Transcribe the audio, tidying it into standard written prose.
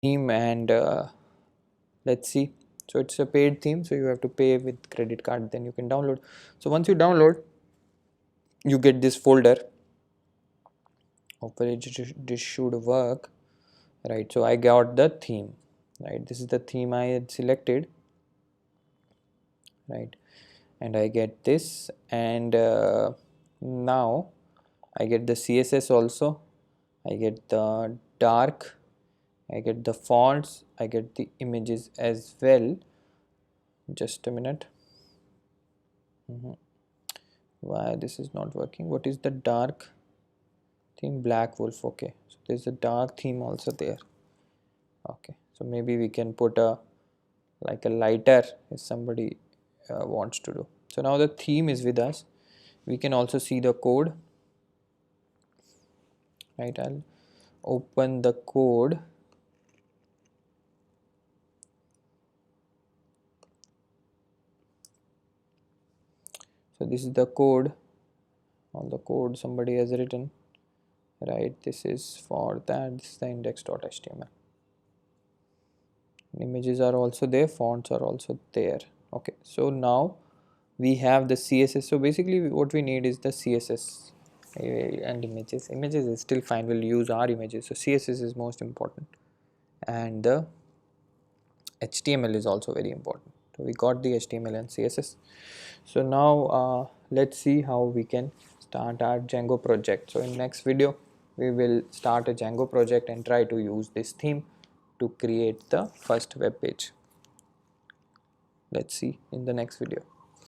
theme, and let's see. So it's a paid theme, so you have to pay with credit card, then you can download. So once you download, you get this folder. Hopefully this should work, right? So I got the theme, right? This is the theme I had selected, right? And I get this, and now I get the CSS also, I get the dark, I get the fonts, I get the images as well. Just a minute. Why this is not working? What is the dark theme? Black wolf. Okay, so there's a dark theme also there. Okay, so maybe we can put a like a lighter if somebody wants to do. So now the theme is with us. We can also see the code, right? I'll open the code. So this is the code, all the code somebody has written, right? This is for that. This is the index.html. Images are also there, fonts are also there. Okay, so now we have the CSS. So basically what we need is the CSS and images. Images is still fine, we'll use our images. So CSS is most important, and the HTML is also very important. So we got the HTML and CSS. So now let's see how we can start our Django project. So in next video we will start a Django project and try to use this theme to create the first web page. Let's see in the next video.